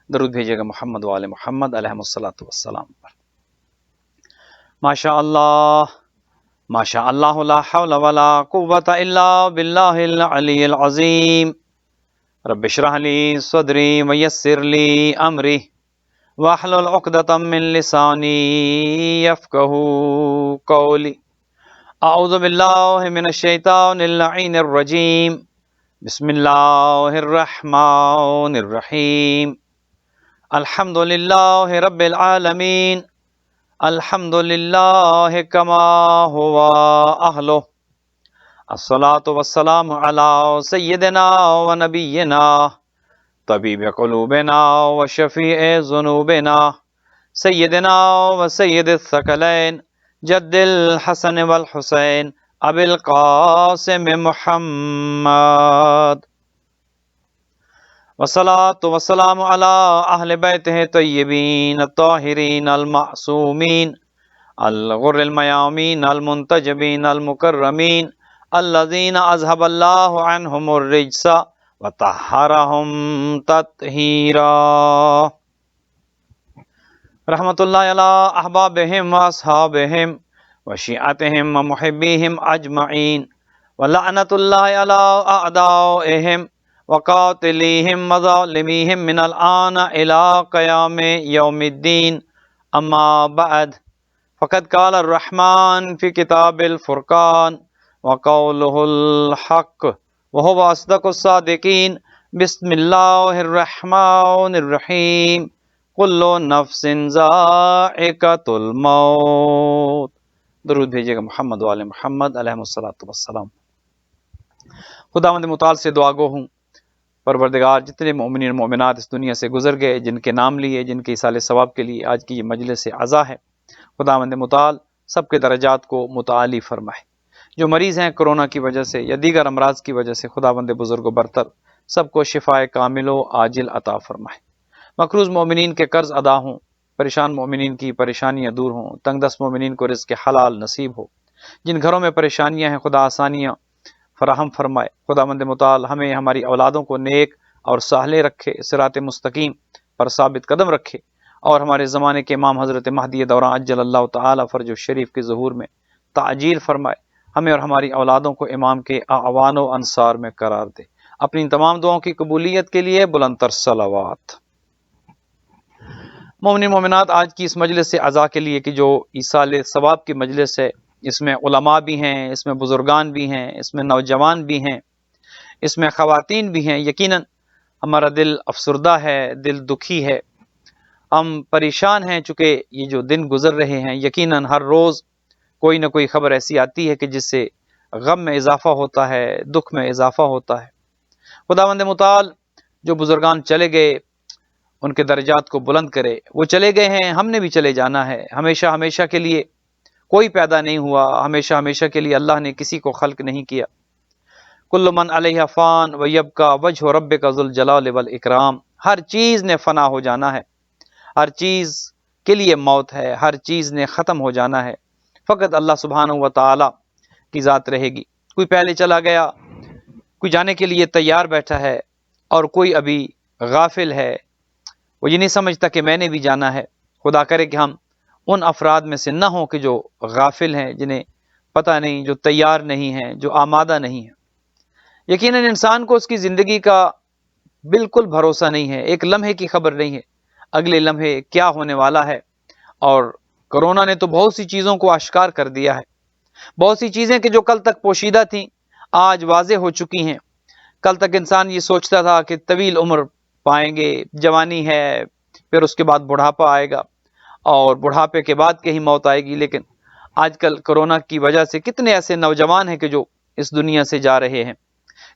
درود بھیجیے گا محمد و آل محمد علیہ الصلوۃ والسلام پر۔ ماشاء اللہ لا حول ولا قوۃ الا باللہ العلی العظیم۔ رب اشرح لی صدری ویسر لی امری واحلل عقدۃ من لسانی یفقہوا قولی۔ اعوذ باللہ من الشیطان اللعین الرجیم، بسم اللہ الرحمن الرحیم۔ الحمد للہ رب العالمین، الحمد للہ کما ہوا اہلہ، الصلاۃ والسلام علی سیدنا و نبینا طبیب قلوبنا و شفیع ذنوبنا سیدنا و سید الثقلین جد الحسن والحسین ابی القاسم محمد، والصلاة والسلام علی اہل بیتہ طیبین الطاہرین المعصومین الغر المیامین المنتجبین المکرمین الذین اذهب اللہ عنہم الرجس وطہرہم تطہیرا۔ رحمت اللہ علی احبابہم واصحابہم وشیعتہم ومحبیہم اجمعین، ولعنت اللہ علی اعدائہم وقاتلیہم وظالمیہم من الآن الى قیام یوم الدین، اما بعد، فقد قال الرحمن فی کتاب الفرقان وقولہ الحق وہو اصدق الصادقین۔ بسم اللہ الرحمن الرحیم، کل نفس ذائقۃ الموت۔ درود بھیجیے گا محمد و آل محمد علیہ الصلوۃ والسلام۔ خداوند متعال سے دعا گو ہوں، پروردگار جتنے مومنین اور مومنات اس دنیا سے گزر گئے، جن کے نام لیے، جن کے ایصال ثواب کے لیے آج کی یہ مجلس عزا ہے، خداوند متعال سب کے درجات کو متعالی فرمائے۔ جو مریض ہیں کرونا کی وجہ سے یا دیگر امراض کی وجہ سے، خداوند بزرگ و برتر سب کو شفاء کامل و عاجل عطا فرمائے۔ مقروض مومنین کے قرض ادا ہوں، پریشان مومنین کی پریشانیاں دور ہوں، تنگ دست مومنین کو رزق حلال نصیب ہو، جن گھروں میں پریشانیاں ہیں خدا آسانیاں فراہم فرمائے۔ خداوند متعال ہمیں ہماری اولادوں کو نیک اور صالح رکھے، صراط مستقیم پر ثابت قدم رکھے، اور ہمارے زمانے کے امام حضرت مہدی دوران عجل اللہ تعالی فرج الشریف کے ظہور میں تعجیل فرمائے۔ ہمیں اور ہماری اولادوں کو امام کے اعوان و انصار میں قرار دے۔ اپنی تمام دعاؤں کی قبولیت کے لیے بلند تر صلوات۔ مومنین مومنات، آج کی اس مجلس سے عزا کے لیے کہ جو ایصال ثواب کی مجلس ہے، اس میں علماء بھی ہیں، اس میں بزرگان بھی ہیں، اس میں نوجوان بھی ہیں، اس میں خواتین بھی ہیں۔ یقیناً ہمارا دل افسردہ ہے، دل دکھی ہے، ہم پریشان ہیں، چونکہ یہ جو دن گزر رہے ہیں یقیناً ہر روز کوئی نہ کوئی خبر ایسی آتی ہے کہ جس سے غم میں اضافہ ہوتا ہے، دکھ میں اضافہ ہوتا ہے۔ خداوند متعال جو بزرگان چلے گئے ان کے درجات کو بلند کرے۔ وہ چلے گئے ہیں، ہم نے بھی چلے جانا ہے، ہمیشہ ہمیشہ کے لیے کوئی پیدا نہیں ہوا، ہمیشہ ہمیشہ کے لیے اللہ نے کسی کو خلق نہیں کیا۔ کل من علیہ فان ویبقی وجہ ربک ذو الجلال والاکرام، ہر چیز نے فنا ہو جانا ہے، ہر چیز کے لیے موت ہے، ہر چیز نے ختم ہو جانا ہے، فقط اللہ سبحانہ و تعالی کی ذات رہے گی۔ کوئی پہلے چلا گیا، کوئی جانے کے لیے تیار بیٹھا ہے، اور کوئی ابھی غافل ہے، وہ یہ نہیں سمجھتا کہ میں نے بھی جانا ہے۔ خدا کرے کہ ہم ان افراد میں سے نہ ہوں کہ جو غافل ہیں، جنہیں پتہ نہیں، جو تیار نہیں ہیں، جو آمادہ نہیں ہیں۔ یقیناً انسان کو اس کی زندگی کا بالکل بھروسہ نہیں ہے، ایک لمحے کی خبر نہیں ہے اگلے لمحے کیا ہونے والا ہے۔ اور کرونا نے تو بہت سی چیزوں کو آشکار کر دیا ہے، بہت سی چیزیں کہ جو کل تک پوشیدہ تھیں آج واضح ہو چکی ہیں۔ کل تک انسان یہ سوچتا تھا کہ طویل عمر پائیں گے، جوانی ہے، پھر اس کے بعد بڑھاپا آئے گا، اور بڑھاپے کے بعد کہیں موت آئے گی، لیکن آج کل کرونا کی وجہ سے کتنے ایسے نوجوان ہیں کہ جو اس دنیا سے جا رہے ہیں،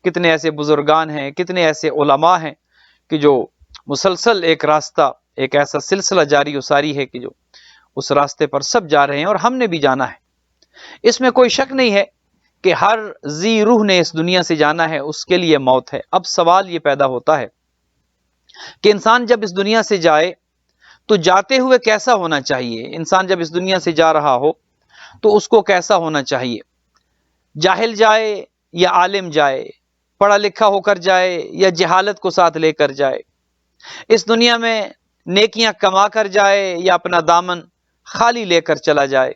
کتنے ایسے بزرگان ہیں، کتنے ایسے علماء ہیں کہ جو مسلسل ایک راستہ، ایک ایسا سلسلہ جاری و ساری ہے کہ جو اس راستے پر سب جا رہے ہیں، اور ہم نے بھی جانا ہے۔ اس میں کوئی شک نہیں ہے کہ ہر ذی روح نے اس دنیا سے جانا ہے، اس کے لیے موت ہے۔ اب سوال یہ پیدا ہوتا ہے کہ انسان جب اس دنیا سے جائے تو جاتے ہوئے کیسا ہونا چاہیے؟ انسان جب اس دنیا سے جا رہا ہو تو اس کو کیسا ہونا چاہیے؟ جاہل جائے یا عالم جائے، پڑھا لکھا ہو کر جائے یا جہالت کو ساتھ لے کر جائے، اس دنیا میں نیکیاں کما کر جائے یا اپنا دامن خالی لے کر چلا جائے،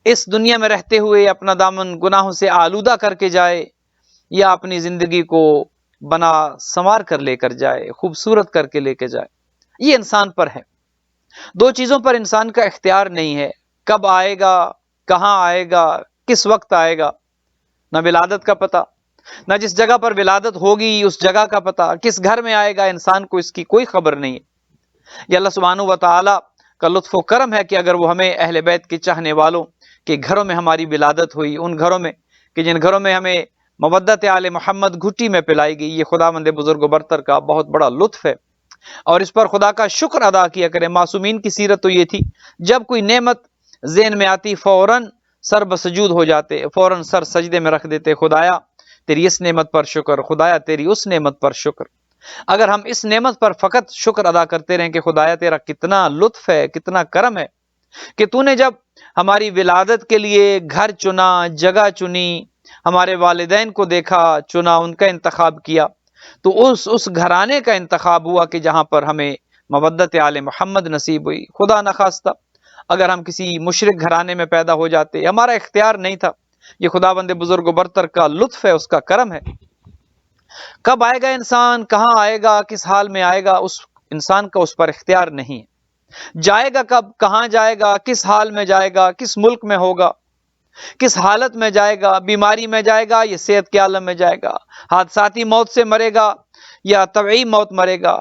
اس دنیا میں رہتے ہوئے اپنا دامن گناہوں سے آلودہ کر کے جائے یا اپنی زندگی کو بنا سنوار کر لے کر جائے، خوبصورت کر کے لے کے جائے، یہ انسان پر ہے۔ دو چیزوں پر انسان کا اختیار نہیں ہے، کب آئے گا، کہاں آئے گا، کس وقت آئے گا، نہ ولادت کا پتہ، نہ جس جگہ پر ولادت ہوگی اس جگہ کا پتہ، کس گھر میں آئے گا انسان کو اس کی کوئی خبر نہیں ہے۔ یہ اللہ سبحانہ و تعالی کا لطف و کرم ہے کہ اگر وہ ہمیں اہل بیت کے چاہنے والوں کے گھروں میں ہماری ولادت ہوئی، ان گھروں میں کہ جن گھروں میں ہمیں مودت آل محمد گھٹی میں پلائی گئی، یہ خداوند بزرگ و برتر کا بہت بڑا لطف ہے، اور اس پر خدا کا شکر ادا کیا کریں۔ معصومین کی سیرت تو یہ تھی، جب کوئی نعمت ذہن میں آتی فوراً سر بسجود ہو جاتے، فوراً سر سجدے میں رکھ دیتے، خدایا تیری اس نعمت پر شکر، خدایا تیری اس نعمت پر شکر۔ اگر ہم اس نعمت پر فقط شکر ادا کرتے رہیں کہ خدایا تیرا کتنا لطف ہے، کتنا کرم ہے کہ تو نے جب ہماری ولادت کے لیے گھر چنا، جگہ چنی، ہمارے والدین کو دیکھا، چنا، ان کا انتخاب کیا، تو اس گھرانے کا انتخاب ہوا کہ جہاں پر ہمیں مودت آل محمد نصیب ہوئی۔ خدا نخواستہ اگر ہم کسی مشرک گھرانے میں پیدا ہو جاتے، ہمارا اختیار نہیں تھا، یہ خداوند بزرگ و برتر کا لطف ہے، اس کا کرم ہے۔ کب آئے گا انسان، کہاں آئے گا، کس حال میں آئے گا، اس انسان کا اس پر اختیار نہیں ہے۔ جائے گا کب، کہاں جائے گا، کس حال میں جائے گا، کس ملک میں ہوگا، کس حالت میں جائے گا، بیماری میں جائے گا یا صحت کے عالم میں جائے گا، حادثاتی موت سے مرے گا یا طبعی موت مرے گا،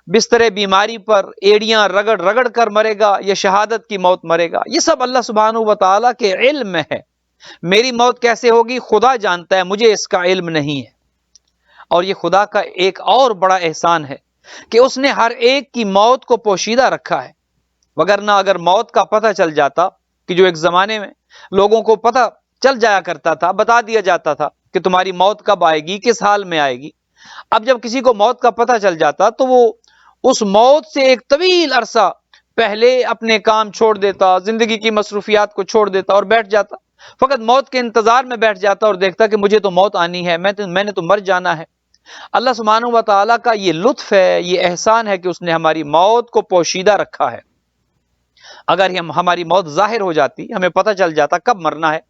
بستر بیماری پر ایڑیاں رگڑ رگڑ کر مرے گا یا شہادت کی موت مرے گا، یہ سب اللہ سبحانہ و تعالیٰ کے علم میں ہے۔ میری موت کیسے ہوگی خدا جانتا ہے، مجھے اس کا علم نہیں ہے۔ اور یہ خدا کا ایک اور بڑا احسان ہے کہ اس نے ہر ایک کی موت کو پوشیدہ رکھا ہے، وگرنہ اگر موت کا پتہ چل جاتا، کہ جو ایک زمانے میں لوگوں کو پتہ چل جایا کرتا تھا، بتا دیا جاتا تھا کہ تمہاری موت کب آئے گی، کس حال میں آئے گی، اب جب کسی کو موت کا پتہ چل جاتا تو وہ اس موت سے ایک طویل عرصہ پہلے اپنے کام چھوڑ دیتا، زندگی کی مصروفیات کو چھوڑ دیتا اور بیٹھ جاتا، فقط موت کے انتظار میں بیٹھ جاتا اور دیکھتا کہ مجھے تو موت آنی ہے، میں نے تو مر جانا ہے۔ اللہ سبحانہ و تعالیٰ کا یہ لطف ہے، یہ احسان ہے کہ اس نے ہماری موت کو پوشیدہ رکھا ہے۔ اگر ہماری موت ظاہر ہو جاتی، ہمیں پتہ چل جاتا کب مرنا ہے،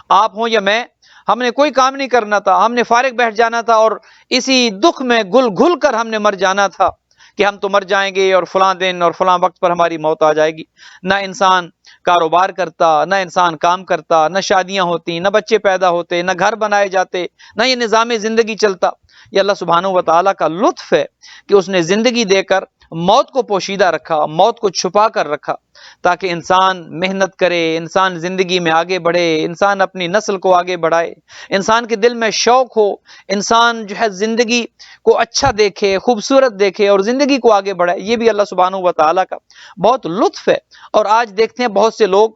آپ ہوں یا میں، ہم نے کوئی کام نہیں کرنا تھا، ہم نے فارغ بیٹھ جانا تھا اور اسی دکھ میں گل گھل کر ہم نے مر جانا تھا کہ ہم تو مر جائیں گے اور فلاں دن اور فلاں وقت پر ہماری موت آ جائے گی۔ نہ انسان کاروبار کرتا، نہ انسان کام کرتا، نہ شادیاں ہوتی، نہ بچے پیدا ہوتے، نہ گھر بنائے جاتے، نہ یہ نظام زندگی چلتا۔ یہ اللہ سبحانہ و تعالیٰ کا لطف ہے کہ اس نے زندگی دے کر موت کو پوشیدہ رکھا، موت کو چھپا کر رکھا، تاکہ انسان محنت کرے، انسان زندگی میں آگے بڑھے، انسان اپنی نسل کو آگے بڑھائے، انسان کے دل میں شوق ہو، انسان جو ہے زندگی کو اچھا دیکھے، خوبصورت دیکھے اور زندگی کو آگے بڑھائے۔ یہ بھی اللہ سبحانہ و تعالیٰ کا بہت لطف ہے۔ اور آج دیکھتے ہیں بہت سے لوگ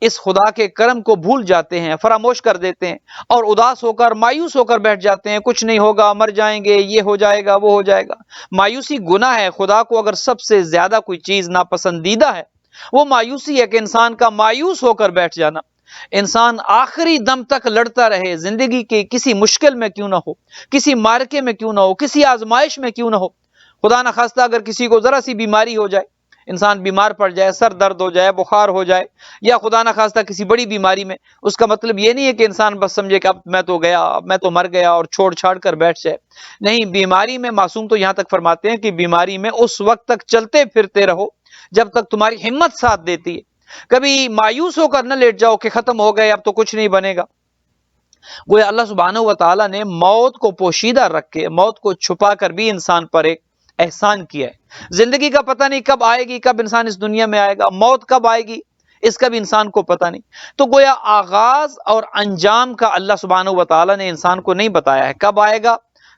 اس خدا کے کرم کو بھول جاتے ہیں، فراموش کر دیتے ہیں اور اداس ہو کر، مایوس ہو کر بیٹھ جاتے ہیں، کچھ نہیں ہوگا، مر جائیں گے، یہ ہو جائے گا، وہ ہو جائے گا۔ مایوسی گناہ ہے۔ خدا کو اگر سب سے زیادہ کوئی چیز ناپسندیدہ ہے وہ مایوسی ہے، کہ انسان کا مایوس ہو کر بیٹھ جانا۔ انسان آخری دم تک لڑتا رہے، زندگی کے کسی مشکل میں کیوں نہ ہو، کسی مارکے میں کیوں نہ ہو، کسی آزمائش میں کیوں نہ ہو۔ خدا نخواستہ اگر کسی کو ذرا سی بیماری ہو جائے، انسان بیمار پڑ جائے، سر درد ہو جائے، بخار ہو جائے، یا خدا نخواستہ کسی بڑی بیماری میں، اس کا مطلب یہ نہیں ہے کہ انسان بس سمجھے کہ اب میں تو گیا، اب میں تو مر گیا اور چھوڑ چھاڑ کر بیٹھ جائے۔ نہیں، بیماری میں معصوم تو یہاں تک فرماتے ہیں کہ بیماری میں اس وقت تک چلتے پھرتے رہو جب تک تمہاری ہمت ساتھ دیتی ہے۔ کبھی مایوس ہو کر نہ لیٹ جاؤ کہ ختم ہو گئے، اب تو کچھ نہیں بنے گا۔ گویا اللہ سبحانہ و تعالیٰ نے موت کو پوشیدہ رکھ کے، موت کو چھپا کر بھی انسان پر ایک احسان کیا ہے۔ زندگی کا پتہ نہیں کب آئے گی، کب انسان اس دنیا میں آئے گا، موت کب آئے گی اس کا بھی انسان کو پتہ نہیں۔ تو گویا آغاز اور انجام کا اللہ سبحانہ و تعالیٰ نے انسان کو نہیں بتایا ہے، کب آئے گا،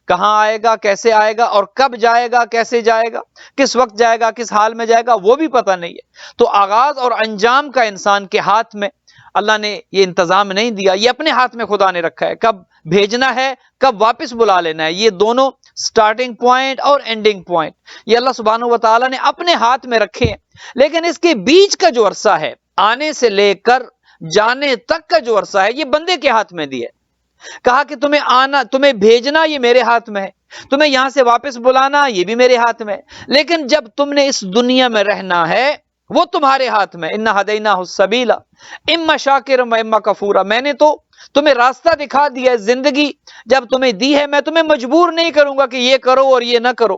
کہاں آئے گا، کیسے آئے گا اور کب جائے گا، کیسے جائے گا، کس وقت جائے گا، کس حال میں جائے گا، وہ بھی پتہ نہیں ہے۔ تو آغاز اور انجام کا انسان کے ہاتھ میں اللہ نے یہ انتظام نہیں دیا، یہ اپنے ہاتھ میں خدا نے رکھا ہے، کب بھیجنا ہے، کب واپس بلا لینا ہے، یہ دونوں سٹارٹنگ پوائنٹ اور اینڈنگ پوائنٹ یہ اللہ سبحانہ و تعالیٰ نے اپنے ہاتھ میں رکھے ہیں۔ لیکن اس کے بیچ کا جو عرصہ ہے، آنے سے لے کر جانے تک کا جو عرصہ ہے، یہ بندے کے ہاتھ میں دیا ہے۔ کہا کہ تمہیں آنا، تمہیں بھیجنا یہ میرے ہاتھ میں ہے، تمہیں یہاں سے واپس بلانا یہ بھی میرے ہاتھ میں، لیکن جب تم نے اس دنیا میں رہنا ہے وہ تمہارے ہاتھ میں، اِنَّا هَدَيْنَاهُ السَّبِيلَ اِمَّا شَاكِرًا وَإِمَّا كَفُورًا، میں نے تو تمہیں راستہ دکھا دیا ہے، زندگی جب تمہیں دی ہے میں تمہیں مجبور نہیں کروں گا کہ یہ کرو اور یہ نہ کرو،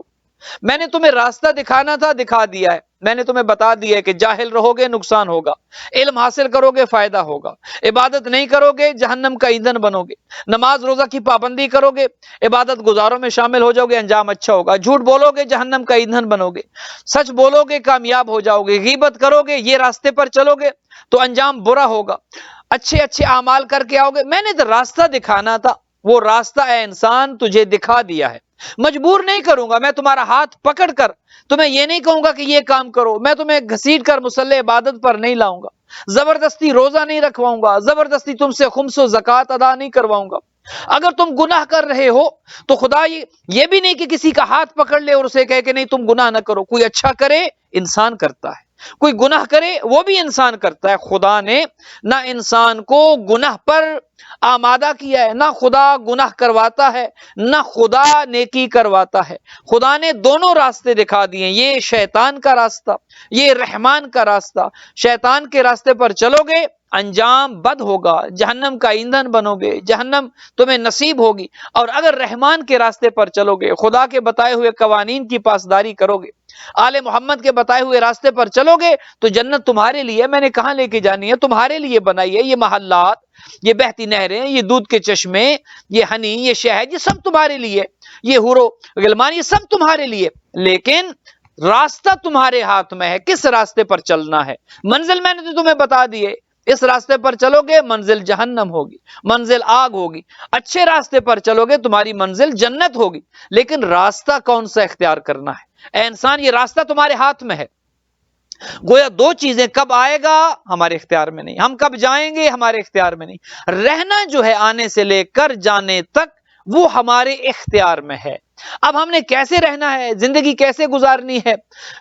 میں نے تمہیں راستہ دکھانا تھا دکھا دیا ہے، میں نے تمہیں بتا دیا ہے کہ جاہل رہو گے نقصان ہوگا، علم حاصل کرو گے فائدہ ہوگا، عبادت نہیں کرو گے جہنم کا ایندھن بنو گے، نماز روزہ کی پابندی کرو گے عبادت گزاروں میں شامل ہو جاؤ گے انجام اچھا ہوگا، جھوٹ بولو گے جہنم کا ایندھن بنو گے، سچ بولو گے کامیاب ہو جاؤ گے، غیبت کرو گے یہ راستے پر چلو گے تو انجام برا ہوگا، اچھے اچھے اعمال کر کے آؤ گے، میں نے تو راستہ دکھانا تھا، وہ راستہ اے انسان تجھے دکھا دیا ہے، مجبور نہیں کروں گا، میں تمہارا ہاتھ پکڑ کر تمہیں یہ نہیں کہوں گا کہ یہ کام کرو، میں تمہیں گھسیٹ کر مصلی عبادت پر نہیں لاؤں گا، زبردستی روزہ نہیں رکھواؤں گا، زبردستی تم سے خمس و زکوٰۃ ادا نہیں کرواؤں گا، اگر تم گناہ کر رہے ہو تو خدا یہ بھی نہیں کہ کسی کا ہاتھ پکڑ لے اور اسے کہے کہ نہیں تم گناہ نہ کرو، کوئی اچھا کرے انسان کرتا ہے، کوئی گناہ کرے وہ بھی انسان کرتا ہے، خدا نے نہ انسان کو گناہ پر آمادہ کیا ہے، نہ خدا گناہ کرواتا ہے نہ خدا نیکی کرواتا ہے، خدا نے دونوں راستے دکھا دیے، یہ شیطان کا راستہ یہ رحمان کا راستہ، شیطان کے راستے پر چلو گے انجام بد ہوگا، جہنم کا ایندھن بنو گے، جہنم تمہیں نصیب ہوگی، اور اگر رحمان کے راستے پر چلو گے خدا کے بتائے ہوئے قوانین کی پاسداری کرو گے، آل محمد کے بتائے ہوئے راستے پر چلو گے تو جنت تمہارے لیے، میں نے کہاں لے کے جانی ہے، تمہارے لیے بنائی ہے، یہ محلات، یہ بہتی نہریں، یہ دودھ کے چشمے، یہ ہنی، یہ شہد، یہ سب تمہارے لیے، یہ حور و غلمان، یہ سب تمہارے لیے، لیکن راستہ تمہارے ہاتھ میں ہے، کس راستے پر چلنا ہے، منزل میں نے تو تمہیں بتا دیے، اس راستے پر چلو گے منزل جہنم ہوگی، منزل آگ ہوگی، اچھے راستے پر چلو گے تمہاری منزل جنت ہوگی، لیکن راستہ کون سا اختیار کرنا ہے، اے انسان یہ راستہ تمہارے ہاتھ میں ہے، گویا دو چیزیں کب آئے گا ہمارے اختیار میں نہیں، ہم کب جائیں گے ہمارے اختیار میں نہیں، رہنا جو ہے آنے سے لے کر جانے تک وہ ہمارے اختیار میں ہے، اب ہم نے کیسے رہنا ہے، زندگی کیسے گزارنی ہے،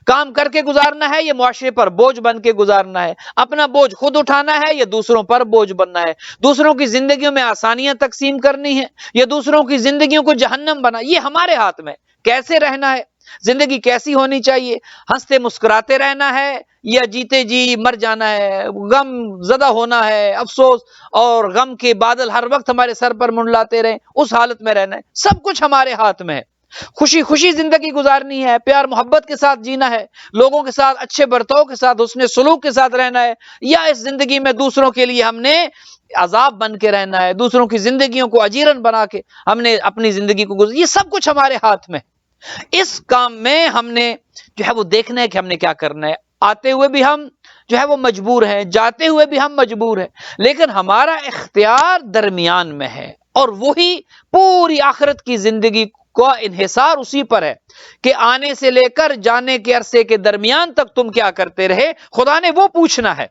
کام کر کے گزارنا ہے یا معاشرے پر بوجھ بن کے گزارنا ہے، اپنا بوجھ خود اٹھانا ہے یا دوسروں پر بوجھ بننا ہے، دوسروں کی زندگیوں میں آسانیاں تقسیم کرنی ہے یا دوسروں کی زندگیوں کو جہنم بنا، یہ ہمارے ہاتھ میں، کیسے رہنا ہے، زندگی کیسی ہونی چاہیے، ہنستے مسکراتے رہنا ہے یا جیتے جی مر جانا ہے، غم زدہ ہونا ہے، افسوس اور غم کے بادل ہر وقت ہمارے سر پر منڈلاتے رہیں، اس حالت میں رہنا ہے، سب کچھ ہمارے ہاتھ میں ہے، خوشی خوشی زندگی گزارنی ہے، پیار محبت کے ساتھ جینا ہے، لوگوں کے ساتھ اچھے برتاؤ کے ساتھ حسن سلوک کے ساتھ رہنا ہے، یا اس زندگی میں دوسروں کے لیے ہم نے عذاب بن کے رہنا ہے، دوسروں کی زندگیوں کو اجیرن بنا کے ہم نے اپنی زندگی کو یہ سب کچھ ہمارے ہاتھ میں، اس کام میں ہم نے جو ہے وہ دیکھنا ہے کہ ہم نے کیا کرنا ہے، آتے ہوئے بھی ہم جو ہے وہ مجبور ہیں، جاتے ہوئے بھی ہم مجبور ہیں، لیکن ہمارا اختیار درمیان میں ہے، اور وہی پوری آخرت کی زندگی کا انحصار اسی پر ہے کہ آنے سے لے کر جانے کے عرصے کے درمیان تک تم کیا کرتے رہے، خدا نے وہ پوچھنا ہے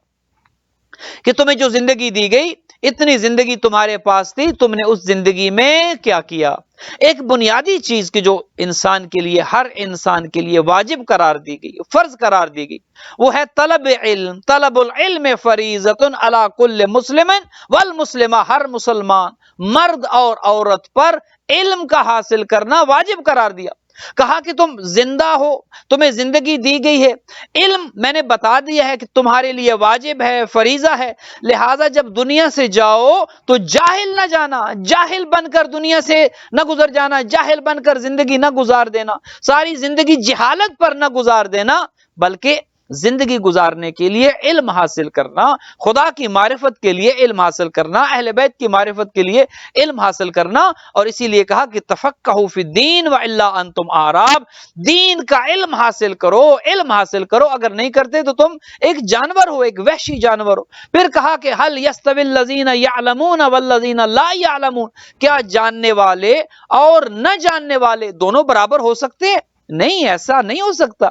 کہ تمہیں جو زندگی دی گئی، اتنی زندگی تمہارے پاس تھی، تم نے اس زندگی میں کیا کیا، ایک بنیادی چیز کی جو انسان کے لیے، ہر انسان کے لیے واجب قرار دی گئی، فرض قرار دی گئی، وہ ہے طلب علم، طلب العلم فریضۃ علی کل مسلم والمسلمہ، ہر مسلمان مرد اور عورت پر علم کا حاصل کرنا واجب قرار دیا، کہا کہ تم زندہ ہو، تمہیں زندگی دی گئی ہے، علم میں نے بتا دیا ہے کہ تمہارے لیے واجب ہے، فریضہ ہے، لہٰذا جب دنیا سے جاؤ تو جاہل نہ جانا، جاہل بن کر دنیا سے نہ گزر جانا، جاہل بن کر زندگی نہ گزار دینا، ساری زندگی جہالت پر نہ گزار دینا، بلکہ زندگی گزارنے کے لیے علم حاصل کرنا، خدا کی معرفت کے لیے علم حاصل کرنا، اہل بیت کی معرفت کے لیے علم حاصل کرنا، اور اسی لیے کہا کہ تفقہوا فی الدین والا انتم اعراب، دین کا علم حاصل کرو، علم حاصل کرو، اگر نہیں کرتے تو تم ایک جانور ہو، ایک وحشی جانور ہو، پھر کہا کہ هل یستوی الذین یعلمون والذین لا یعلمون، کیا جاننے والے اور نہ جاننے والے دونوں برابر ہو سکتے ہیں؟ نہیں، ایسا نہیں ہو سکتا،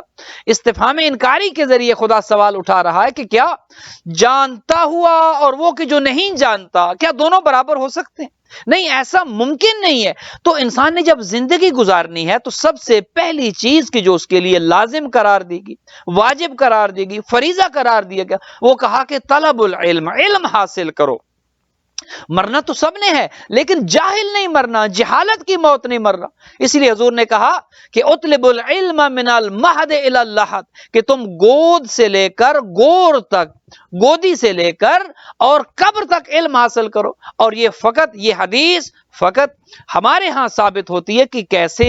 استفہام انکاری کے ذریعے خدا سوال اٹھا رہا ہے کہ کیا جانتا ہوا اور وہ کہ جو نہیں جانتا، کیا دونوں برابر ہو سکتے ہیں؟ نہیں، ایسا ممکن نہیں ہے، تو انسان نے جب زندگی گزارنی ہے تو سب سے پہلی چیز کی جو اس کے لیے لازم قرار دی گئی، واجب قرار دی گئی، فریضہ قرار دیا گیا، وہ کہا کہ طلب العلم، علم حاصل کرو، مرنا تو سب نے ہے، لیکن جاہل نہیں مرنا، جہالت کی موت نہیں مرنا۔ اس لیے حضور نے کہا کہ اطلب العلم من المہد الی اللحد، کہ تم گود سے لے کر گور تک، گودی سے لے کر اور قبر تک علم حاصل کرو۔ اور یہ حدیث فقط ہمارے ہاں ثابت ہوتی ہے کہ کیسے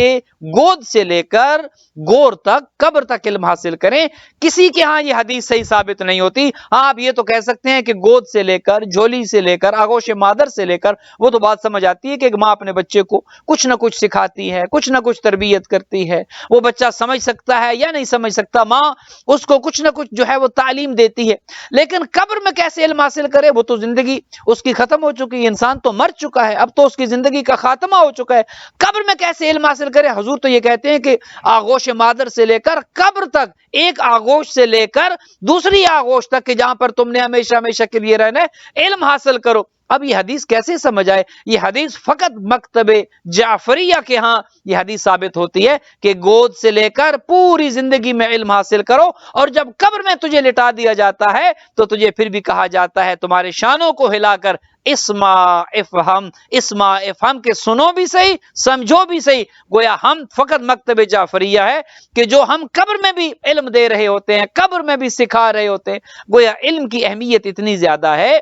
گود سے لے کر گور تک، قبر تک علم حاصل کریں۔ کسی کے ہاں یہ حدیث صحیح ثابت نہیں ہوتی۔ ہاں آپ یہ تو کہہ سکتے ہیں کہ گود سے لے کر، جھولی سے لے کر، آغوش مادر سے لے کر، وہ تو بات سمجھ آتی ہے کہ ایک ماں اپنے بچے کو کچھ نہ کچھ سکھاتی ہے، کچھ نہ کچھ تربیت کرتی ہے۔ وہ بچہ سمجھ سکتا ہے یا نہیں سمجھ سکتا، ماں اس کو کچھ نہ کچھ جو ہے وہ تعلیم دیتی ہے۔ لیکن قبر میں کیسے علم حاصل کرے؟ وہ تو زندگی اس کی ختم ہو چکی ہے، انسان تو مر چکا ہے، اب تو اس کی زندگی کا خاتمہ ہو چکا ہے۔ قبر میں کیسے علم حاصل کرے؟ حضور تو یہ کہتے ہیں کہ آغوش مادر سے لے کر قبر تک، ایک آغوش سے لے کر دوسری آغوش تک کہ جہاں پر تم نے ہمیشہ ہمیشہ کے لیے رہنا ہے، علم حاصل کرو۔ اب یہ حدیث کیسے سمجھ آئے؟ یہ حدیث فقط مکتب جعفریہ کے ہاں یہ حدیث ثابت ہوتی ہے کہ گود سے لے کر پوری زندگی میں علم حاصل کرو، اور جب قبر میں تجھے لٹا دیا جاتا ہے تو تجھے پھر بھی کہا جاتا ہے تمہارے شانوں کو ہلا کر اسما افہم، کہ سنو بھی صحیح، سمجھو بھی صحیح۔ گویا ہم فقط مکتب جعفریہ ہے کہ جو ہم قبر میں بھی علم دے رہے ہوتے ہیں، قبر میں بھی سکھا رہے ہوتے ہیں۔ گویا علم کی اہمیت اتنی زیادہ ہے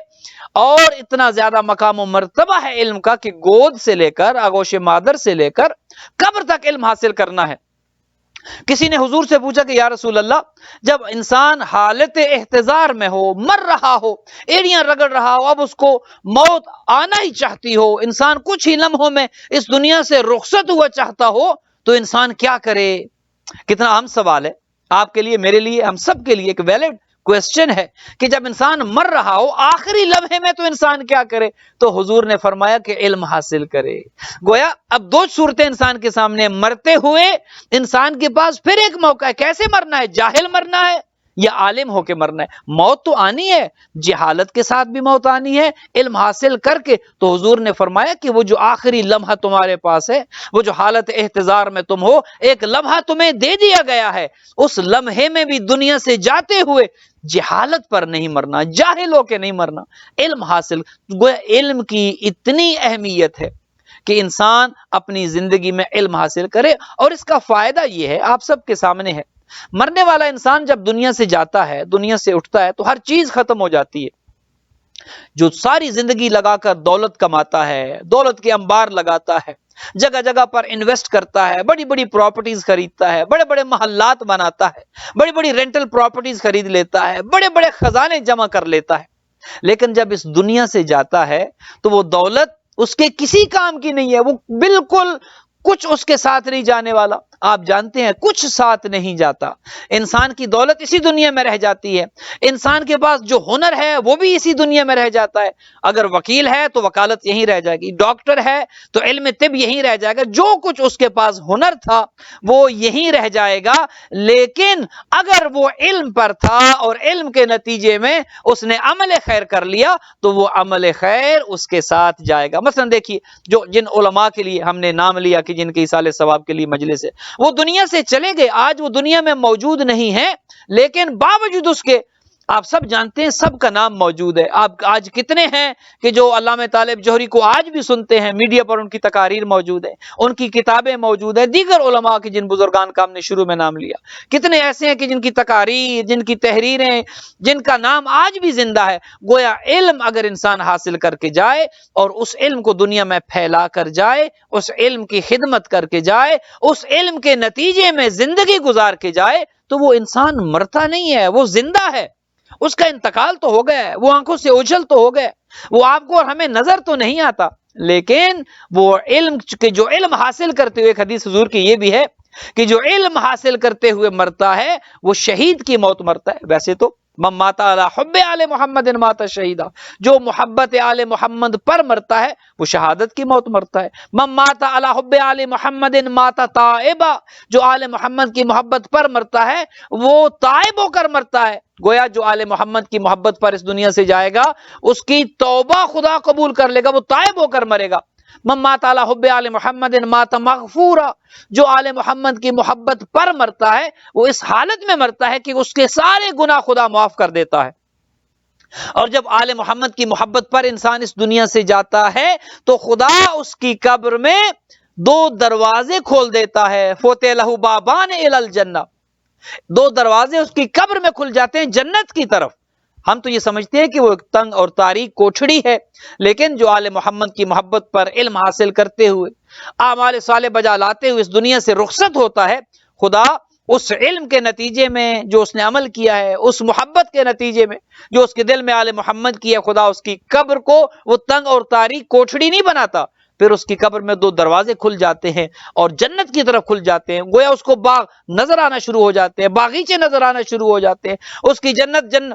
اور اتنا زیادہ مقام و مرتبہ ہے علم کا کہ گود سے لے کر، آغوش مادر سے لے کر قبر تک علم حاصل کرنا ہے۔ کسی نے حضور سے پوچھا کہ یا رسول اللہ، جب انسان حالت احتضار میں ہو، مر رہا ہو، ایڑیاں رگڑ رہا ہو، اب اس کو موت آنا ہی چاہتی ہو، انسان کچھ ہی لمحوں میں اس دنیا سے رخصت ہوا چاہتا ہو، تو انسان کیا کرے؟ کتنا اہم سوال ہے آپ کے لیے، میرے لیے، ہم سب کے لیے ایک ویلڈ کوسچن ہے کہ جب انسان مر رہا ہو آخری لمحے میں تو انسان کیا کرے؟ تو حضور نے فرمایا کہ علم حاصل کرے۔ گویا اب دو صورتیں انسان کے سامنے، مرتے ہوئے انسان کے پاس پھر ایک موقع ہے، کیسے مرنا ہے؟ جاہل مرنا ہے یا عالم ہو کے مرنا ہے؟ موت تو آنی ہے، جہالت کے ساتھ بھی موت آنی ہے، علم حاصل کر کے۔ تو حضور نے فرمایا کہ وہ جو آخری لمحہ تمہارے پاس ہے، وہ جو حالت احتضار میں تم ہو، ایک لمحہ تمہیں دے دیا گیا ہے، اس لمحے میں بھی دنیا سے جاتے ہوئے جہالت پر نہیں مرنا، جاہل ہو کے نہیں مرنا، علم حاصل۔ گویا علم کی اتنی اہمیت ہے کہ انسان اپنی زندگی میں علم حاصل کرے، اور اس کا فائدہ یہ ہے، آپ سب کے سامنے ہے۔ مرنے والا انسان جب دنیا سے جاتا ہے، دنیا سے اٹھتا ہے، تو ہر چیز ختم ہو جاتی ہے۔ جو ساری زندگی لگا کر دولت کماتا ہے، دولت کے انبار لگاتا ہے، جگہ جگہ پر انویسٹ کرتا ہے، بڑی بڑی پراپرٹیز خریدتا ہے، بڑے بڑے محلات بناتا ہے، بڑی بڑی رینٹل پراپرٹیز خرید لیتا ہے، بڑے بڑے خزانے جمع کر لیتا ہے، لیکن جب اس دنیا سے جاتا ہے تو وہ دولت اس کے کسی کام کی نہیں ہے، وہ بالکل کچھ اس کے ساتھ نہیں جانے والا۔ آپ جانتے ہیں کچھ ساتھ نہیں جاتا، انسان کی دولت اسی دنیا میں رہ جاتی ہے، انسان کے پاس جو ہنر ہے وہ بھی اسی دنیا میں رہ جاتا ہے۔ اگر وکیل ہے تو وکالت یہیں رہ جائے گی، ڈاکٹر ہے تو علم طب یہیں رہ جائے گا، جو کچھ اس کے پاس ہنر تھا وہ یہیں رہ جائے گا۔ لیکن اگر وہ علم پر تھا اور علم کے نتیجے میں اس نے عمل خیر کر لیا تو وہ عمل خیر اس کے ساتھ جائے گا۔ مثلا دیکھیے، جن علماء کے لیے ہم نے نام لیا کہ جن کے ایصال ثواب کے لیے مجلس ہے، وہ دنیا سے چلے گئے، آج وہ دنیا میں موجود نہیں ہیں، لیکن باوجود اس کے آپ سب جانتے ہیں سب کا نام موجود ہے۔ آپ آج کتنے ہیں کہ جو علامہ طالب جوہری کو آج بھی سنتے ہیں، میڈیا پر ان کی تقاریر موجود ہیں، ان کی کتابیں موجود ہیں، دیگر علماء کی جن بزرگان کا ہم نے شروع میں نام لیا، کتنے ایسے ہیں کہ جن کی تقاریر، جن کی تحریریں، جن کا نام آج بھی زندہ ہے۔ گویا علم اگر انسان حاصل کر کے جائے اور اس علم کو دنیا میں پھیلا کر جائے، اس علم کی خدمت کر کے جائے، اس علم کے نتیجے میں زندگی گزار کے جائے، تو وہ انسان مرتا نہیں ہے، وہ زندہ ہے، اس کا انتقال تو ہو گیا ہے، وہ آنکھوں سے اوجھل تو ہو گیا، وہ آپ کو اور ہمیں نظر تو نہیں آتا، لیکن وہ علم کہ جو علم حاصل کرتے ہوئے، ایک حدیث حضور کی یہ بھی ہے کہ جو علم حاصل کرتے ہوئے مرتا ہے وہ شہید کی موت مرتا ہے۔ ویسے تو من مات علی حب آل محمد مات شہیدا، جو محبت آل محمد پر مرتا ہے وہ شہادت کی موت مرتا ہے۔ من مات علی حب آل محمد مات تائبا، جو آل محمد کی محبت پر مرتا ہے وہ تائب ہو کر مرتا ہے۔ گویا جو آل محمد کی محبت پر اس دنیا سے جائے گا اس کی توبہ خدا قبول کر لے گا، وہ تائب ہو کر مرے گا۔ من مات علی حب آل محمد مات مغفورا، جو آل محمد کی محبت پر مرتا ہے وہ اس حالت میں مرتا ہے کہ اس کے سارے گناہ خدا معاف کر دیتا ہے۔ اور جب آل محمد کی محبت پر انسان اس دنیا سے جاتا ہے تو خدا اس کی قبر میں 2 دروازے کھول دیتا ہے، فوتح لہ بابان الی الجنہ، 2 دروازے اس کی قبر میں کھل جاتے ہیں جنت کی طرف۔ ہم تو یہ سمجھتے ہیں کہ وہ ایک تنگ اور تاریک کوٹھڑی ہے، لیکن جو آل محمد کی محبت پر علم حاصل کرتے ہوئے، اعمال صالح بجا لاتے ہوئے اس دنیا سے رخصت ہوتا ہے، خدا اس علم کے نتیجے میں جو اس نے عمل کیا ہے، اس محبت کے نتیجے میں جو اس کے دل میں آل محمد کی ہے، خدا اس کی قبر کو وہ تنگ اور تاریک کوٹھڑی نہیں بناتا، پھر اس کی قبر میں 2 دروازے کھل جاتے ہیں اور جنت کی طرف کھل جاتے ہیں، گویا اس کو باغ نظر آنا شروع ہو جاتے ہیں، باغیچے نظر آنا شروع ہو جاتے ہیں، اس کی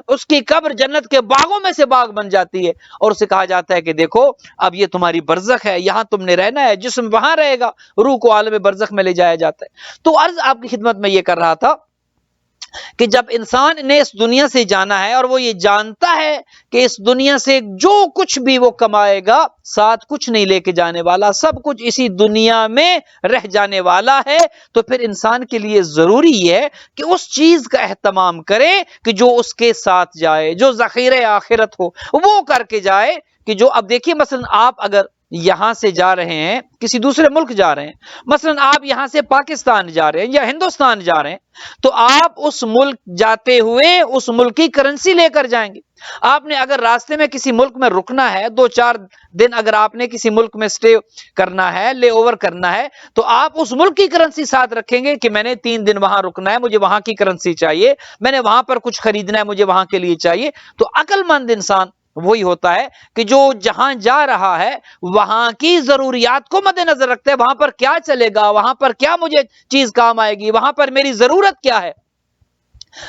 اس کی قبر جنت کے باغوں میں سے باغ بن جاتی ہے، اور اسے کہا جاتا ہے کہ دیکھو اب یہ تمہاری برزخ ہے، یہاں تم نے رہنا ہے، جسم وہاں رہے گا، روح کو عالم برزخ میں لے جایا جاتا ہے۔ تو عرض آپ کی خدمت میں یہ کر رہا تھا کہ جب انسان نے اس دنیا سے جانا ہے اور وہ یہ جانتا ہے کہ اس دنیا سے جو کچھ بھی وہ کمائے گا ساتھ کچھ نہیں لے کے جانے والا، سب کچھ اسی دنیا میں رہ جانے والا ہے، تو پھر انسان کے لیے ضروری ہے کہ اس چیز کا اہتمام کرے کہ جو اس کے ساتھ جائے، جو ذخیرہ آخرت ہو وہ کر کے جائے۔ کہ جو اب دیکھیے مثلا آپ اگر یہاں سے جا رہے ہیں کسی دوسرے ملک جا رہے ہیں، مثلا آپ یہاں سے پاکستان جا رہے ہیں یا ہندوستان جا رہے ہیں، تو آپ اس ملک جاتے ہوئے اس ملک کی کرنسی لے کر جائیں گے۔ آپ نے اگر راستے میں کسی ملک میں رکنا ہے، 2-4 دن اگر آپ نے کسی ملک میں سٹے کرنا ہے، لے اوور کرنا ہے، تو آپ اس ملک کی کرنسی ساتھ رکھیں گے کہ میں نے 3 دن وہاں رکنا ہے، مجھے وہاں کی کرنسی چاہیے، میں نے وہاں پر کچھ خریدنا ہے، مجھے وہاں کے لیے چاہیے۔ تو عقل مند انسان وہی ہوتا ہے کہ جو جہاں جا رہا ہے وہاں کی ضروریات کو مد نظر رکھتے ہیں، وہاں پر کیا چلے گا، وہاں پر کیا مجھے چیز کام آئے گی، وہاں پر میری ضرورت کیا ہے۔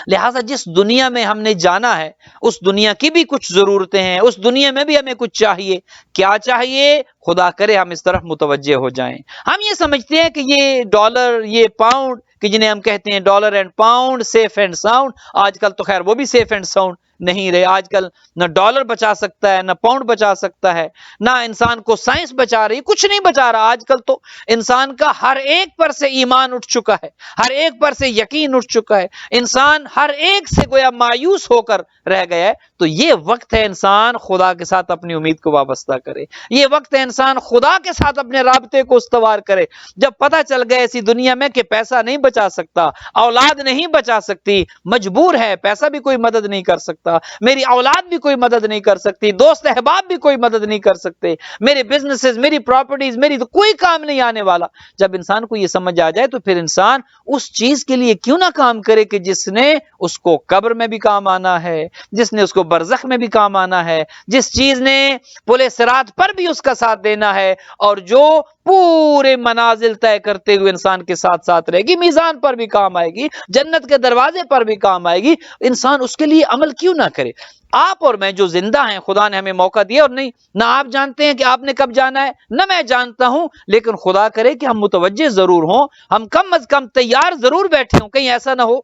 لہٰذا جس دنیا میں ہم نے جانا ہے اس دنیا کی بھی کچھ ضرورتیں ہیں، اس دنیا میں بھی ہمیں کچھ چاہیے۔ کیا چاہیے؟ خدا کرے ہم اس طرف متوجہ ہو جائیں۔ ہم یہ سمجھتے ہیں کہ یہ ڈالر، یہ پاؤنڈ، کہ جنہیں ہم کہتے ہیں dollar and pound, safe and sound, آج کل تو خیر وہ بھی سیف اینڈ ساؤنڈ نہیں رہے۔ آج کل نہ ڈالر بچا سکتا ہے، نہ پاؤنڈ بچا سکتا ہے، نہ انسان کو سائنس بچا رہی، کچھ نہیں بچا رہا۔ آج کل تو انسان کا ہر ایک پر سے ایمان اٹھ چکا ہے، ہر ایک پر سے یقین اٹھ چکا ہے، انسان ہر ایک سے گویا مایوس ہو کر رہ گیا ہے۔ تو یہ وقت ہے انسان خدا کے ساتھ اپنی امید کو وابستہ کرے، یہ وقت ہے انسان خدا کے ساتھ اپنے رابطے کو استوار کرے۔ جب پتہ چل گیا ایسی دنیا میں کہ پیسہ نہیں بچا سکتا، اولاد نہیں بچا سکتی، مجبور ہے، پیسہ بھی کوئی مدد نہیں کر سکتا، میری اولاد بھی کوئی مدد نہیں کر سکتی، دوست احباب بھی کوئی مدد نہیں کر سکتے، میرے بزنسز، میری پراپرٹیز، میری تو کوئی کام نہیں آنے والا۔ جب انسان کو یہ سمجھ آ جائے تو پھر انسان اس چیز کے لیے کیوں نہ کام کرے کہ جس نے اس کو قبر میں بھی کام آنا ہے، جس نے اس کو برزخ میں بھی کام آنا ہے، جس چیز نے پل صراط پر بھی اس کا ساتھ دینا ہے، اور جو پورے منازل طے کرتے ہوئے انسان کے ساتھ ساتھ رہے گی، میزان پر بھی کام آئے گی، جنت کے دروازے پر بھی کام آئے گی۔ انسان اس کے لیے عمل کیوں نہ کرے؟ آپ اور میں جو زندہ ہیں خدا نے ہمیں موقع دیا، اور نہیں نہ آپ جانتے ہیں کہ آپ نے کب جانا ہے، نہ میں جانتا ہوں، لیکن خدا کرے کہ ہم متوجہ ضرور ہوں، ہم کم از کم تیار ضرور بیٹھے ہوں، کہیں ایسا نہ ہو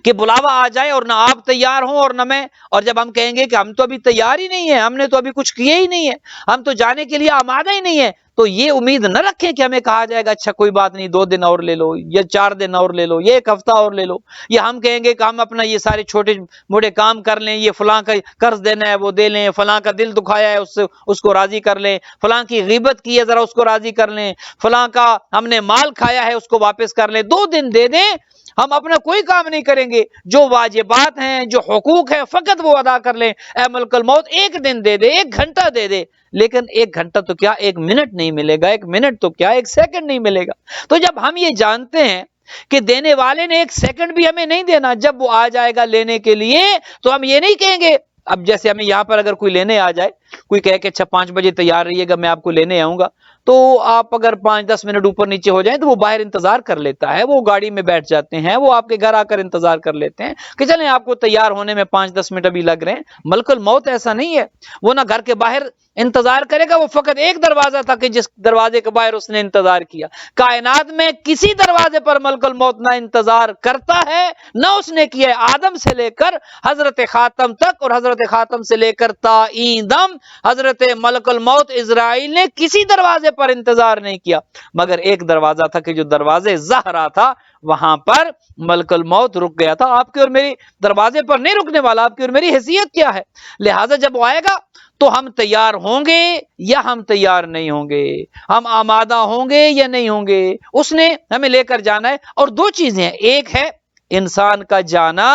کہ بلاوا آ جائے اور نہ آپ تیار ہوں اور نہ میں، اور جب ہم کہیں گے کہ ہم تو ابھی تیار ہی نہیں ہیں، ہم نے تو ابھی کچھ کیے ہی نہیں ہے، ہم تو جانے کے لیے آمادہ ہی نہیں ہے، تو یہ امید نہ رکھیں کہ ہمیں کہا جائے گا اچھا کوئی بات نہیں 2 دن اور لے لو، یا 4 دن اور لے لو، یا 1 ہفتہ اور لے لو، یا ہم کہیں گے کہ ہم اپنا یہ سارے چھوٹے موٹے کام کر لیں، یہ فلاں کا قرض دینا ہے وہ دے لیں، فلاں کا دل دکھایا ہے اس کو راضی کر لیں، فلاں کی غیبت کی ہے ذرا اس کو راضی کر لیں، فلاں کا ہم نے مال کھایا ہے اس کو واپس کر لیں، 2 دن دے دیں، ہم اپنا کوئی کام نہیں کریں گے، جو واجبات ہیں، جو حقوق ہیں فقط وہ ادا کر لیں۔ اے ملک الموت 1 دن دے دے، 1 گھنٹہ دے دے، لیکن 1 گھنٹہ تو کیا 1 منٹ نہیں ملے گا، 1 منٹ تو کیا 1 سیکنڈ نہیں ملے گا۔ تو جب ہم یہ جانتے ہیں کہ دینے والے نے 1 سیکنڈ بھی ہمیں نہیں دینا، جب وہ آ جائے گا لینے کے لیے تو ہم یہ نہیں کہیں گے، اب جیسے ہمیں یہاں پر اگر کوئی لینے آ جائے، کوئی کہے کہ اچھا 5 بجے تیار رہیے گا میں آپ کو لینے آؤں گا، تو آپ اگر 5-10 منٹ اوپر نیچے ہو جائیں تو وہ باہر انتظار کر لیتا ہے، وہ گاڑی میں بیٹھ جاتے ہیں، وہ آپ کے گھر آ کر انتظار کر لیتے ہیں کہ چلیں آپ کو تیار ہونے میں 5-10 منٹ ابھی لگ رہے ہیں۔ ملک الموت ایسا نہیں ہے، وہ نہ گھر کے باہر انتظار کرے گا، وہ فقط 1 دروازہ تھا کہ جس دروازے کے باہر اس نے انتظار کیا۔ کائنات میں کسی دروازے پر ملک الموت نہ انتظار کرتا ہے نہ اس نے کیا ہے، آدم سے لے کر حضرت خاتم تک، اور حضرت خاتم سے لے کر تا دم حضرت ملک الموت اسرائیل نے کسی دروازے پر انتظار نہیں کیا، مگر ایک دروازہ تھا کہ جو دروازے زہرا تھا وہاں پر ملک الموت رک گیا تھا۔ آپ کے اور میری دروازے پر نہیں رکنے والا، آپ کی اور میری حیثیت کیا ہے؟ لہٰذا جب وہ آئے گا تو ہم تیار ہوں گے یا ہم تیار نہیں ہوں گے، ہم آمادہ ہوں گے یا نہیں ہوں گے، اس نے ہمیں لے کر جانا ہے۔ اور دو چیزیں ہیں، ایک ہے انسان کا جانا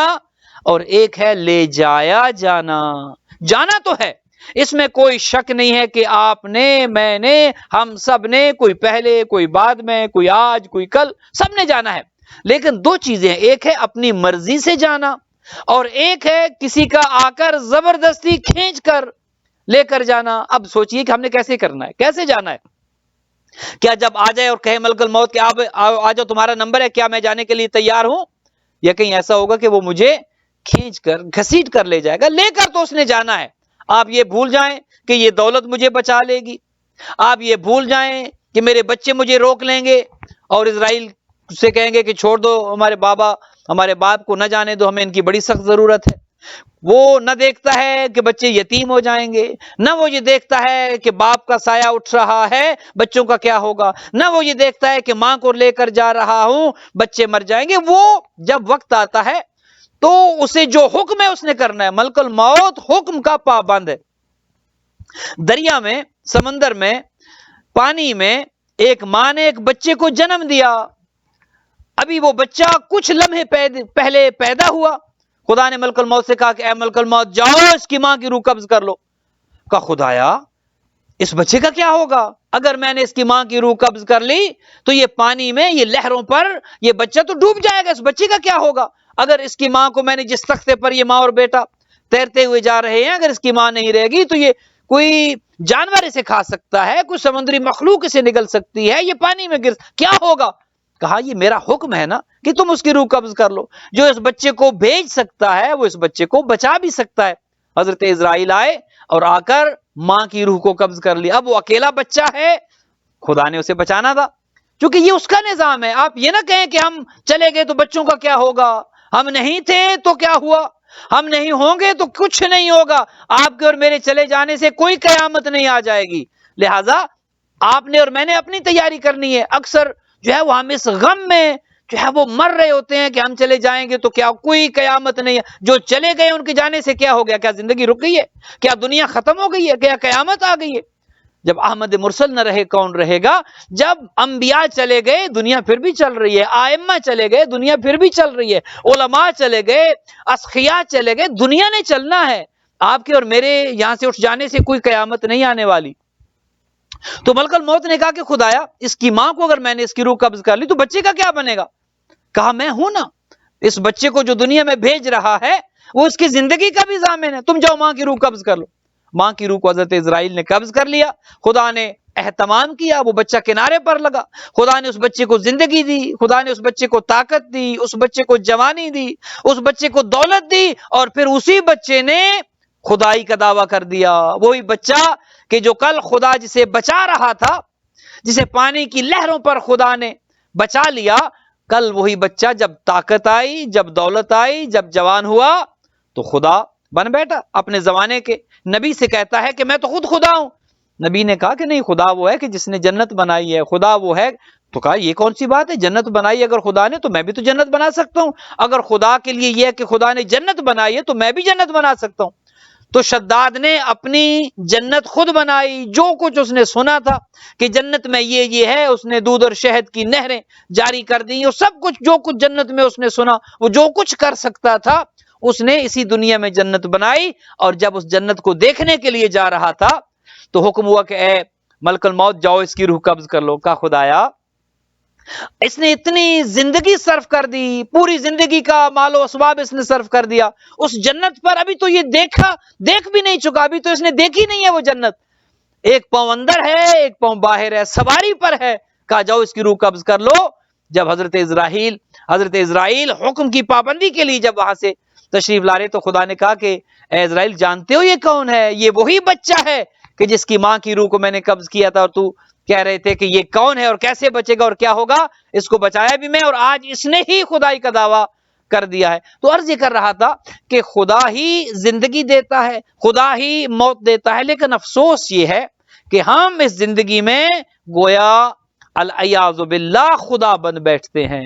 اور ایک ہے لے جایا جانا۔ جانا تو ہے، اس میں کوئی شک نہیں ہے کہ آپ نے، میں نے، ہم سب نے، کوئی پہلے کوئی بعد میں، کوئی آج کوئی کل، سب نے جانا ہے۔ لیکن دو چیزیں ہیں، ایک ہے اپنی مرضی سے جانا اور ایک ہے کسی کا آ کر زبردستی کھینچ کر لے کر جانا۔ اب سوچئے کہ ہم نے کیسے کرنا ہے، کیسے جانا ہے؟ کیا جب آ جائے اور کہے ملک الموت کہ آپ آ جاؤ تمہارا نمبر ہے، کیا میں جانے کے لیے تیار ہوں؟ یا کہیں ایسا ہوگا کہ وہ مجھے کھینچ کر گھسیٹ کر لے جائے گا؟ لے کر تو اس نے جانا ہے۔ آپ یہ بھول جائیں کہ یہ دولت مجھے بچا لے گی، آپ یہ بھول جائیں کہ میرے بچے مجھے روک لیں گے اور اسرائیل سے کہیں گے کہ چھوڑ دو ہمارے بابا، ہمارے باپ کو نہ جانے دو، ہمیں ان کی بڑی سخت ضرورت ہے۔ وہ نہ دیکھتا ہے کہ بچے یتیم ہو جائیں گے، نہ وہ یہ دیکھتا ہے کہ باپ کا سایہ اٹھ رہا ہے، بچوں کا کیا ہوگا، نہ وہ یہ دیکھتا ہے کہ ماں کو لے کر جا رہا ہوں، بچے مر جائیں گے۔ وہ جب وقت آتا ہے تو اسے جو حکم ہے اس نے کرنا ہے۔ ملک الموت حکم کا پابند ہے۔ دریا میں، سمندر میں، پانی میں ایک ماں نے ایک بچے کو جنم دیا، ابھی وہ بچہ کچھ لمحے پہلے پیدا ہوا، خدا نے ملک الموت سے کہا کہ اے ملک الموت جاؤ اس کی ماں کی روح قبض کر لو۔ کہا خدایا اس بچے کا کیا ہوگا؟ اگر میں نے اس کی ماں کی روح قبض کر لی تو یہ پانی میں، یہ لہروں پر یہ بچہ تو ڈوب جائے گا، اس بچے کا کیا ہوگا؟ اگر اس کی ماں کو میں نے جس تختے پر یہ ماں اور بیٹا تیرتے ہوئے جا رہے ہیں، اگر اس کی ماں نہیں رہے گی تو یہ کوئی جانور اسے کھا سکتا ہے، کوئی سمندری مخلوق اسے نگل سکتی ہے، یہ پانی میں گر، کیا ہوگا؟ کہا یہ میرا حکم ہے نا کہ تم اس کی روح قبض کر لو، جو اس بچے کو بھیج سکتا ہے وہ اس بچے کو بچا بھی سکتا ہے۔ حضرت اسرائیل آئے اور آ کر ماں کی روح کو قبض کر لیا۔ اب وہ اکیلا بچہ ہے، خدا نے اسے بچانا تھا، کیونکہ یہ اس کا نظام ہے۔ آپ یہ نہ کہیں کہ ہم چلے گئے تو بچوں کا کیا ہوگا، ہم نہیں تھے تو کیا ہوا، ہم نہیں ہوں گے تو کچھ نہیں ہوگا۔ آپ کے اور میرے چلے جانے سے کوئی قیامت نہیں آ جائے گی، لہٰذا آپ نے اور میں نے اپنی تیاری کرنی ہے۔ اکثر جو ہے وہ ہم اس غم میں جو ہے وہ مر رہے ہوتے ہیں کہ ہم چلے جائیں گے تو کیا، کوئی قیامت نہیں ہے، جو چلے گئے ان کے جانے سے کیا ہو گیا؟ کیا زندگی رک گئی ہے؟ کیا دنیا ختم ہو گئی ہے؟ کیا قیامت آ گئی ہے؟ جب احمد مرسل نہ رہے کون رہے گا؟ جب انبیاء چلے گئے دنیا پھر بھی چل رہی ہے، ائمہ چلے گئے دنیا پھر بھی چل رہی ہے، علماء چلے گئے، اصفیاء چلے گئے، دنیا نے چلنا ہے۔ آپ کے اور میرے یہاں سے اٹھ جانے سے کوئی قیامت نہیں آنے والی۔ تو ملک الموت نے کہا کہ خدایا اس کی ماں کو اگر میں نے اس کی روح قبض کر لی تو بچے کا کیا بنے گا؟ کہا میں ہوں نا، اس بچے کو جو دنیا میں بھیج رہا ہے وہ اس کی زندگی کا بھی ضامن ہے، تم جاؤ ماں کی روح قبض کر لو۔ ماں کی روح کو حضرت اسرائیل نے قبض کر لیا، خدا نے اہتمام کیا، وہ بچہ کنارے پر لگا، خدا نے اس بچے کو زندگی دی، خدا نے اس بچے کو طاقت دی، اس بچے کو جوانی دی، اس بچے کو دولت دی، اور پھر اسی بچے نے خدائی کا دعویٰ کر دیا۔ وہی بچہ کہ جو کل خدا جسے بچا رہا تھا، جسے پانی کی لہروں پر خدا نے بچا لیا، کل وہی بچہ جب طاقت آئی، جب دولت آئی، جب جوان ہوا تو خدا بن بیٹھا، اپنے زمانے کے نبی سے کہتا ہے کہ میں تو خود خدا ہوں۔ نبی نے کہا کہ نہیں، خدا وہ ہے کہ جس نے جنت بنائی ہے، خدا وہ ہے۔ تو کہا یہ کون سی بات ہے، جنت بنائی اگر خدا نے تو میں بھی تو جنت بنا سکتا ہوں، اگر خدا کے لیے یہ ہے کہ خدا نے جنت بنائی ہے تو میں بھی جنت بنا سکتا ہوں۔ تو شداد نے اپنی جنت خود بنائی، جو کچھ اس نے سنا تھا کہ جنت میں یہ ہے، اس نے دودھ اور شہد کی نہریں جاری کر دی، اور سب کچھ جو کچھ جنت میں اس نے سنا، وہ جو کچھ کر سکتا تھا اس نے اسی دنیا میں جنت بنائی۔ اور جب اس جنت کو دیکھنے کے لیے جا رہا تھا تو حکم ہوا کہ اے ملک الموت جاؤ اس کی روح قبض کر لو۔ کہا خدایا اس نے اتنی زندگی صرف کر دی، پوری زندگی کا مال و اسباب اس نے صرف کر دیا اس جنت پر، ابھی تو یہ دیکھ بھی نہیں چکا، ابھی تو اس نے دیکھی نہیں ہے وہ جنت، ایک پاؤں اندر ہے ایک پاؤں باہر ہے، سواری پر ہے۔ کہا جاؤ اس کی روح قبض کر لو۔ جب حضرت اسرائیل حکم کی پابندی کے لیے جب وہاں سے تشریف لا رہے تو خدا نے کہا کہ اے اسرائیل جانتے ہو یہ کون ہے؟ یہ وہی بچہ ہے کہ جس کی ماں کی روح کو میں نے قبض کیا تھا، اور تو کہہ رہے تھے کہ یہ کون ہے اور کیسے بچے گا اور کیا ہوگا، اس کو بچایا بھی میں، اور آج اس نے ہی خدائی کا دعویٰ کر دیا ہے۔ تو عرض یہ کر رہا تھا کہ خدا ہی زندگی دیتا ہے، خدا ہی موت دیتا ہے، لیکن افسوس یہ ہے کہ ہم اس زندگی میں گویا العیاذ باللہ خدا بن بیٹھتے ہیں۔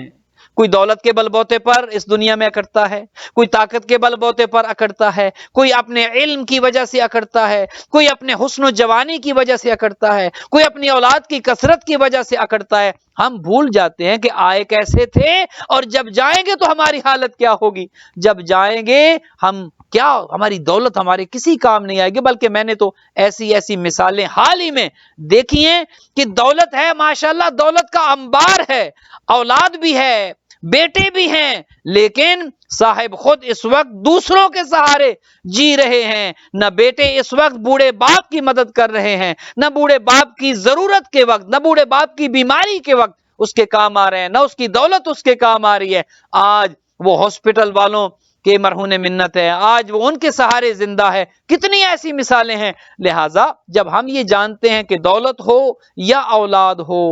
کوئی دولت کے بل بوتے پر اس دنیا میں اکڑتا ہے، کوئی طاقت کے بل بوتے پر اکڑتا ہے، کوئی اپنے علم کی وجہ سے اکڑتا ہے، کوئی اپنے حسن و جوانی کی وجہ سے اکڑتا ہے، کوئی اپنی اولاد کی کثرت کی وجہ سے اکڑتا ہے۔ ہم بھول جاتے ہیں کہ آئے کیسے تھے اور جب جائیں گے تو ہماری حالت کیا ہوگی۔ جب جائیں گے ہم کیا، ہماری دولت ہمارے کسی کام نہیں آئے گی۔ بلکہ میں نے تو ایسی مثالیں حال ہی میں دیکھی ہیں کہ دولت ہے ماشاءاللہ، دولت کا انبار ہے، اولاد بھی ہے، بیٹے بھی ہیں، لیکن صاحب خود اس وقت دوسروں کے سہارے جی رہے ہیں۔ نہ بیٹے اس وقت بوڑھے باپ کی مدد کر رہے ہیں، نہ بوڑھے باپ کی ضرورت کے وقت، نہ بوڑھے باپ کی بیماری کے وقت اس کے کام آ رہے ہیں، نہ اس کی دولت اس کے کام آ رہی ہے۔ آج وہ ہاسپٹل والوں کے مرہون منت ہے، آج وہ ان کے سہارے زندہ ہے۔ کتنی ایسی مثالیں ہیں۔ لہٰذا جب ہم یہ جانتے ہیں کہ دولت ہو یا اولاد ہو،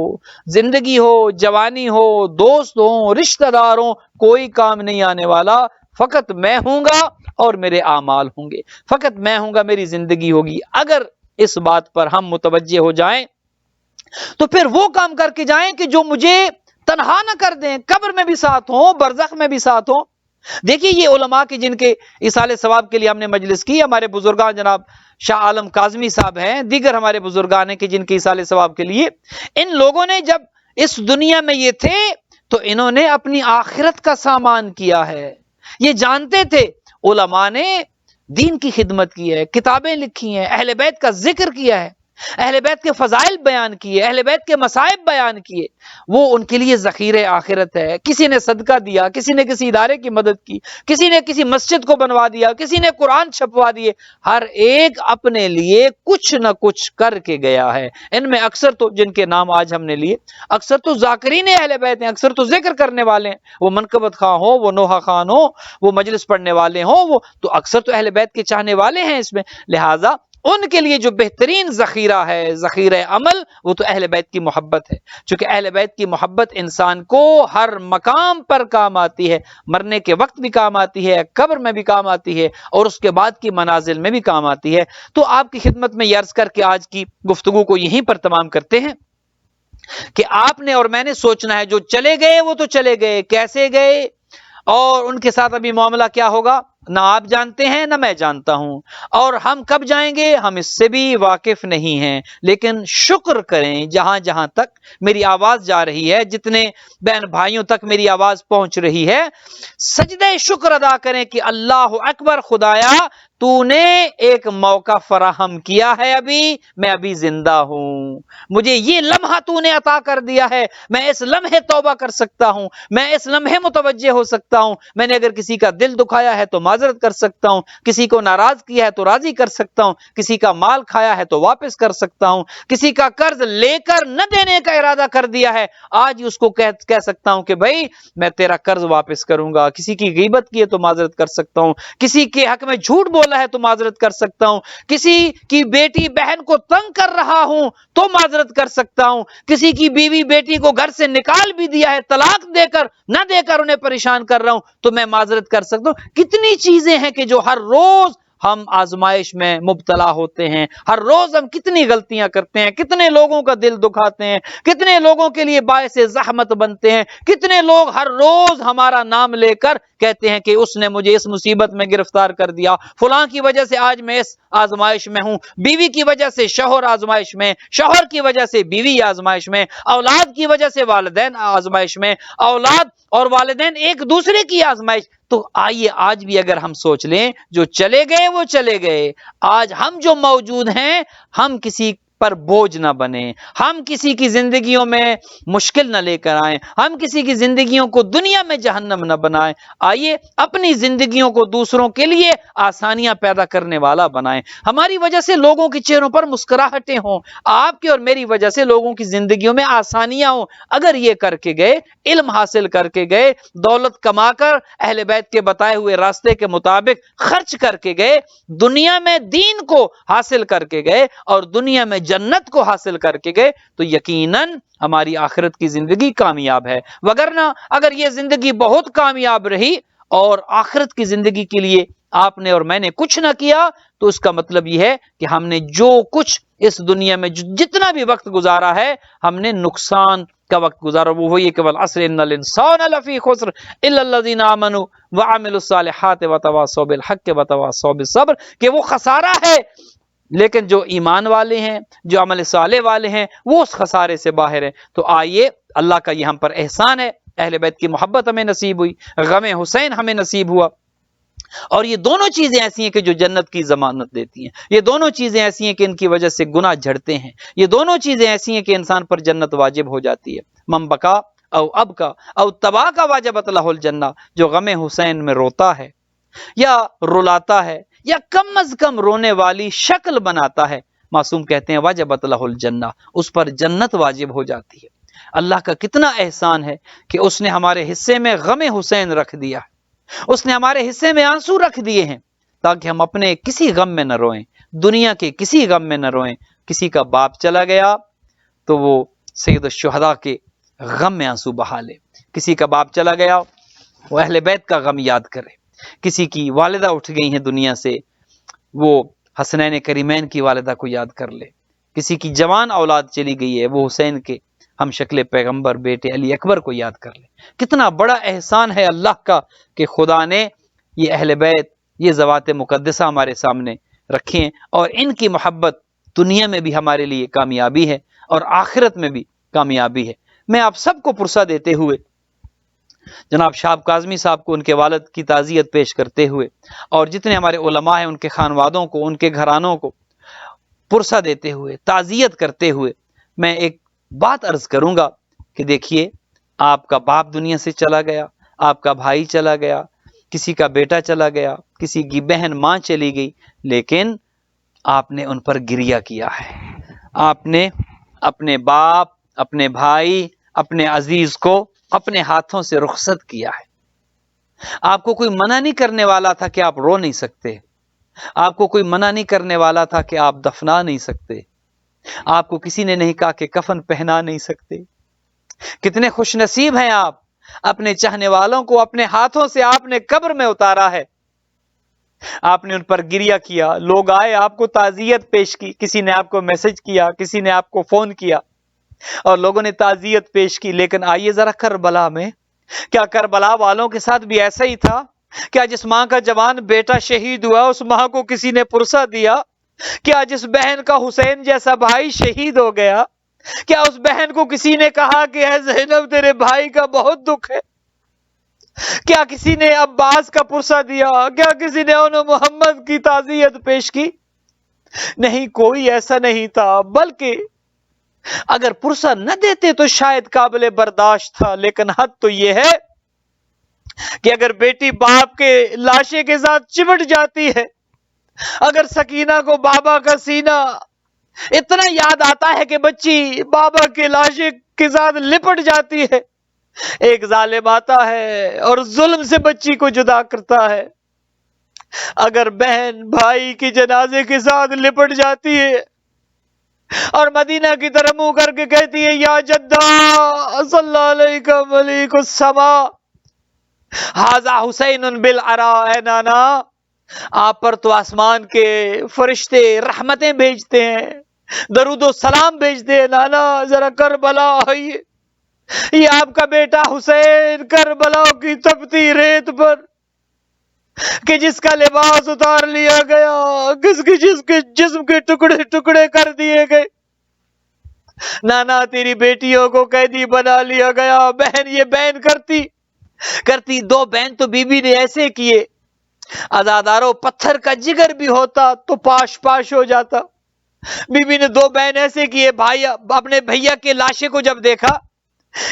زندگی ہو، جوانی ہو، دوست ہوں، رشتہ دار ہوں، کوئی کام نہیں آنے والا۔ فقط میں ہوں گا اور میرے اعمال ہوں گے، فقط میں ہوں گا، میری زندگی ہوگی۔ اگر اس بات پر ہم متوجہ ہو جائیں تو پھر وہ کام کر کے جائیں کہ جو مجھے تنہا نہ کر دیں، قبر میں بھی ساتھ ہوں، برزخ میں بھی ساتھ ہوں۔ دیکھیے یہ علماء کے جن کے ایصال ثواب کے لیے ہم نے مجلس کی، ہمارے بزرگان جناب شاہ عالم کاظمی صاحب ہیں، دیگر ہمارے بزرگان ہیں کہ جن کے ایصال ثواب کے لیے ان لوگوں نے جب اس دنیا میں یہ تھے تو انہوں نے اپنی آخرت کا سامان کیا ہے۔ یہ جانتے تھے، علماء نے دین کی خدمت کی ہے، کتابیں لکھی ہیں، اہل بیت کا ذکر کیا ہے، اہل بیت کے فضائل بیان کیے، اہل بیت کے مصائب بیان کیے، وہ ان کے لیے ذخیرہ آخرت ہے۔ کسی نے صدقہ دیا، کسی نے کسی ادارے کی مدد کی، کسی نے کسی مسجد کو بنوا دیا، کسی نے قرآن چھپوا دیے، ہر ایک اپنے لیے کچھ نہ کچھ کر کے گیا ہے۔ ان میں اکثر تو جن کے نام آج ہم نے لیے، اکثر تو ذاکرین اہل بیت ہیں، اکثر تو ذکر کرنے والے ہیں، وہ منقبت خواہ ہو، وہ نوحہ خان ہو، وہ مجلس پڑھنے والے ہوں، وہ تو اکثر تو اہل بیت کے چاہنے والے ہیں اس میں۔ لہٰذا ان کے لیے جو بہترین ذخیرہ ہے، ذخیرہ عمل، وہ تو اہل بیت کی محبت ہے۔ چونکہ اہل بیت کی محبت انسان کو ہر مقام پر کام آتی ہے، مرنے کے وقت بھی کام آتی ہے، قبر میں بھی کام آتی ہے، اور اس کے بعد کی منازل میں بھی کام آتی ہے۔ تو آپ کی خدمت میں یہ عرض کر کے آج کی گفتگو کو یہیں پر تمام کرتے ہیں کہ آپ نے اور میں نے سوچنا ہے، جو چلے گئے وہ تو چلے گئے، کیسے گئے اور ان کے ساتھ ابھی معاملہ کیا ہوگا نہ آپ جانتے ہیں نہ میں جانتا ہوں، اور ہم کب جائیں گے ہم اس سے بھی واقف نہیں ہیں۔ لیکن شکر کریں جہاں جہاں تک میری آواز جا رہی ہے، جتنے بہن بھائیوں تک میری آواز پہنچ رہی ہے، سجدہ شکر ادا کریں کہ اللہ اکبر، خدایا تو نے ایک موقع فراہم کیا ہے، میں ابھی زندہ ہوں، مجھے یہ لمحہ تو نے عطا کر دیا ہے، میں اس لمحے توبہ کر سکتا ہوں، میں اس لمحے متوجہ ہو سکتا ہوں، میں نے اگر کسی کا دل دکھایا ہے تو معذرت کر سکتا ہوں، کسی کو ناراض کیا ہے تو راضی کر سکتا ہوں، کسی کا مال کھایا ہے تو واپس کر سکتا ہوں، کسی کا قرض لے کر نہ دینے کا ارادہ کر دیا ہے، آج اس کو کہہ سکتا ہوں کہ بھائی میں تیرا قرض واپس کروں گا، کسی کی غیبت کی ہے تو معذرت کر سکتا ہوں، کسی کے حق میں جھوٹ بولا ہے تو معذرت کر سکتا ہوں، کسی کی بیٹی بہن کو تنگ کر رہا ہوں تو معذرت کر سکتا ہوں، کسی کی بیوی بیٹی کو گھر سے نکال بھی دیا ہے، طلاق نہ دے کر انہیں پریشان کر رہا ہوں تو میں معذرت کر سکتا ہوں۔ کتنی چیزیں ہیں کہ جو ہر روز ہم آزمائش میں مبتلا ہوتے ہیں، ہر روز ہم کتنی غلطیاں کرتے ہیں، کتنے لوگوں کا دل دکھاتے ہیں، کتنے لوگوں کے لیے باعث زحمت بنتے ہیں، کتنے لوگ ہر روز ہمارا نام لے کر کہتے ہیں کہ اس نے مجھے اس مصیبت میں گرفتار کر دیا، فلاں کی وجہ سے آج میں اس آزمائش میں ہوں، بیوی کی وجہ سے شوہر آزمائش میں، شوہر کی وجہ سے بیوی آزمائش میں، اولاد کی وجہ سے والدین آزمائش میں، اولاد اور والدین ایک دوسرے کی آزمائش۔ تو آئیے آج بھی اگر ہم سوچ لیں، جو چلے گئے وہ چلے گئے، آج ہم جو موجود ہیں ہم کسی پر بوجھ نہ بنیں، ہم کسی کی زندگیوں میں مشکل نہ لے کر آئیں، ہم کسی کی زندگیوں کو دنیا میں جہنم نہ بنائیں، آئیے اپنی زندگیوں کو دوسروں کے لیے آسانیاں پیدا کرنے والا بنائیں، ہماری وجہ سے لوگوں کے چہروں پر مسکراہٹیں ہوں، آپ کی اور میری وجہ سے لوگوں کی زندگیوں میں آسانیاں ہوں۔ اگر یہ کر کے گئے، علم حاصل کر کے گئے، دولت کما کر اہل بیت کے بتائے ہوئے راستے کے مطابق خرچ کر کے گئے، دنیا میں دین کو حاصل کر کے گئے اور دنیا میں جنت کو حاصل کر کے گئے، تو یقیناً ہماری آخرت کی زندگی کامیاب ہے۔ وگرنہ اگر یہ زندگی بہت کامیاب رہی اور آخرت کی زندگی کے لیے آپ نے اور میں نے کچھ نہ کیا، تو اس کا مطلب یہ ہے کہ ہم نے جو کچھ اس دنیا میں جتنا بھی وقت گزارا ہے ہم نے نقصان کا وقت گزارا، وہ وہی کہ والعصر ان الانسان لفی خسر الا الذین آمنوا وعملوا الصالحات وتواصوا بالحق وتواصوا بالصبر، کہ وہ خسارہ ہے، لیکن جو ایمان والے ہیں، جو عمل صالح والے ہیں، وہ اس خسارے سے باہر ہیں۔ تو آئیے، اللہ کا یہ ہم پر احسان ہے، اہل بیت کی محبت ہمیں نصیب ہوئی، غم حسین ہمیں نصیب ہوا، اور یہ دونوں چیزیں ایسی ہیں کہ جو جنت کی ضمانت دیتی ہیں، یہ دونوں چیزیں ایسی ہیں کہ ان کی وجہ سے گناہ جھڑتے ہیں، یہ دونوں چیزیں ایسی ہیں کہ انسان پر جنت واجب ہو جاتی ہے۔ من بکا او اب کا او تبا کا واجبت لہ الجنہ، جو غم حسین میں روتا ہے یا رلاتا ہے یا کم از کم رونے والی شکل بناتا ہے، معصوم کہتے ہیں واجبت لہ الجنہ، اس پر جنت واجب ہو جاتی ہے۔ اللہ کا کتنا احسان ہے کہ اس نے ہمارے حصے میں غم حسین رکھ دیا، اس نے ہمارے حصے میں آنسو رکھ دیے ہیں تاکہ ہم اپنے کسی غم میں نہ روئیں، دنیا کے کسی غم میں نہ روئیں۔ کسی کا باپ چلا گیا تو وہ سید الشہداء کے غم میں آنسو بہا لے، کسی کا باپ چلا گیا وہ اہل بیت کا غم یاد کرے، کسی کی والدہ اٹھ گئی ہیں دنیا سے، وہ حسنین کریمین کی والدہ کو یاد کر لے، کسی کی جوان اولاد چلی گئی ہے وہ حسین کے ہم شکل پیغمبر بیٹے علی اکبر کو یاد کر لے۔ کتنا بڑا احسان ہے اللہ کا کہ خدا نے یہ اہل بیت، یہ ذوات مقدسہ ہمارے سامنے رکھے ہیں، اور ان کی محبت دنیا میں بھی ہمارے لیے کامیابی ہے اور آخرت میں بھی کامیابی ہے۔ میں آپ سب کو پرسہ دیتے ہوئے، جناب شہاب کاظمی صاحب کو ان کے والد کی تعزیت پیش کرتے ہوئے، اور جتنے ہمارے علماء ہیں ان کے خانوادوں کو، ان کے گھرانوں کو پرسہ دیتے ہوئے، تعزیت کرتے ہوئے، میں ایک بات عرض کروں گا کہ دیکھیے، آپ کا باپ دنیا سے چلا گیا، آپ کا بھائی چلا گیا، کسی کا بیٹا چلا گیا، کسی کی بہن ماں چلی گئی، لیکن آپ نے ان پر گریہ کیا ہے، آپ نے اپنے باپ، اپنے بھائی، اپنے عزیز کو اپنے ہاتھوں سے رخصت کیا ہے۔ آپ کو کوئی منع نہیں کرنے والا تھا کہ آپ رو نہیں سکتے، آپ کو کوئی منع نہیں کرنے والا تھا کہ آپ دفنا نہیں سکتے، آپ کو کسی نے نہیں کہا کہ کفن پہنا نہیں سکتے۔ کتنے خوش نصیب ہیں آپ، اپنے چاہنے والوں کو اپنے ہاتھوں سے آپ نے قبر میں اتارا ہے، آپ نے ان پر گریہ کیا، لوگ آئے آپ کو تعزیت پیش کی، کسی نے آپ کو میسج کیا، کسی نے آپ کو فون کیا اور لوگوں نے تعزیت پیش کی۔ لیکن آئیے ذرا کربلا میں، کیا کربلا والوں کے ساتھ بھی ایسا ہی تھا؟ کیا جس ماں کا جوان بیٹا شہید ہوا اس ماں کو کسی نے پرسہ دیا؟ کیا جس بہن کا حسین جیسا بھائی شہید ہو گیا، کیا اس بہن کو کسی نے کہا کہ اے زینب تیرے بھائی کا بہت دکھ ہے؟ کیا کسی نے عباس کا پرسہ دیا؟ کیا کسی نے انہوں محمد کی تعزیت پیش کی؟ نہیں، کوئی ایسا نہیں تھا، بلکہ اگر پرسہ نہ دیتے تو شاید قابل برداشت تھا، لیکن حد تو یہ ہے کہ اگر بیٹی باپ کے لاشے کے ساتھ چمٹ جاتی ہے، اگر سکینہ کو بابا کا سینہ اتنا یاد آتا ہے کہ بچی بابا کے لاشے کے ساتھ لپٹ جاتی ہے، ایک ظالم آتا ہے اور ظلم سے بچی کو جدا کرتا ہے، اگر بہن بھائی کی جنازے کے ساتھ لپٹ جاتی ہے اور مدینہ کی طرف منہ کر کے کہتی ہے یا جدہ صلی اللہ علیہ ملیک السما ھذا حسین بالعراء، اے نانا آپ پر تو آسمان کے فرشتے رحمتیں بھیجتے ہیں، درود و سلام بھیجتے ہیں، نانا ذرا کربلا آئیے، یہ آپ کا بیٹا حسین کربلا کی تپتی ریت پر کہ جس کا لباس اتار لیا گیا، جس کے جسم کے ٹکڑے ٹکڑے کر دیے گئے، نانا تیری بیٹیوں کو قیدی بنا لیا گیا۔ بہن یہ بہن کرتی دو بہن تو بی بی نے ایسے کیے، عزادارو پتھر کا جگر بھی ہوتا تو پاش پاش ہو جاتا۔ بی بی نے دو بہن ایسے کیے، بھائی اپنے بھیا کے لاشے کو جب دیکھا،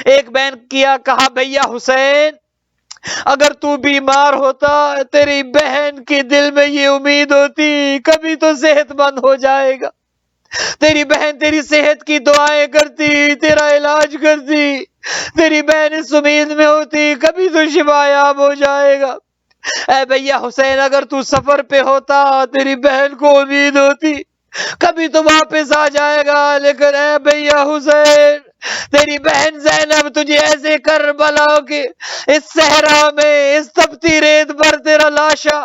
ایک بہن کہا بھیا حسین اگر تو بیمار ہوتا، تیری بہن کے دل میں یہ امید ہوتی کبھی تو صحت مند ہو جائے گا، تیری بہن تیری صحت کی دعائیں کرتی، تیرا علاج کرتی، تیری بہن اس امید میں ہوتی کبھی تو شفا یاب ہو جائے گا۔ اے بھیا حسین اگر تو سفر پہ ہوتا، تیری بہن کو امید ہوتی کبھی تو واپس آ جائے گا، لیکن اے بھیا حسین تیری بہن زینب تجھے ایسے کربلا کے اس صحرا میں اس تپتی ریت پر تیرا لاشا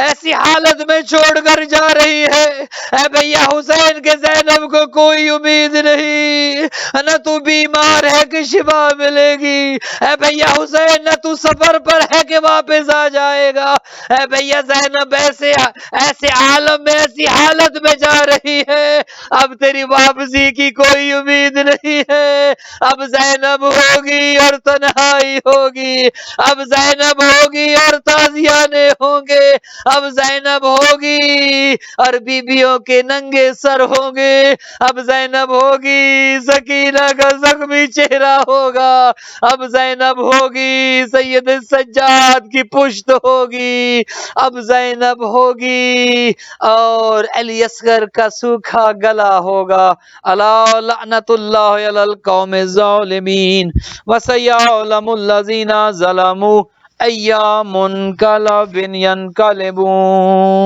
ایسی حالت میں چھوڑ کر جا رہی ہے۔ اے بھیا حسین کے زینب کو کوئی امید نہیں، نہ تو بیمار ہے کہ شفا ملے گی، اے بھیا حسین نہ تو سفر پر ہے کہ واپس آ جائے گا۔ اے بھیا زینب ایسے عالم میں ایسی حالت میں جا رہی ہے، اب تیری واپسی کی کوئی امید نہیں ہے۔ اب زینب ہوگی اور تنہائی ہوگی، اب زینب ہوگی اور تازیانے ہوں گے، اب زینب ہوگی اور بیویوں کے ننگے سر ہوں گے، اب زینب ہوگی سکینہ کا زخمی چہرہ ہوگا، اب زینب ہوگی سید سجاد کی پشت ہوگی، اب زینب ہوگی اور علی اصغر کا سوکھا گلا ہوگا۔ الا لعنت اللہ علی القوم الظالمین وسیعلم الذین ظلموا ای منقلب ینقلبون۔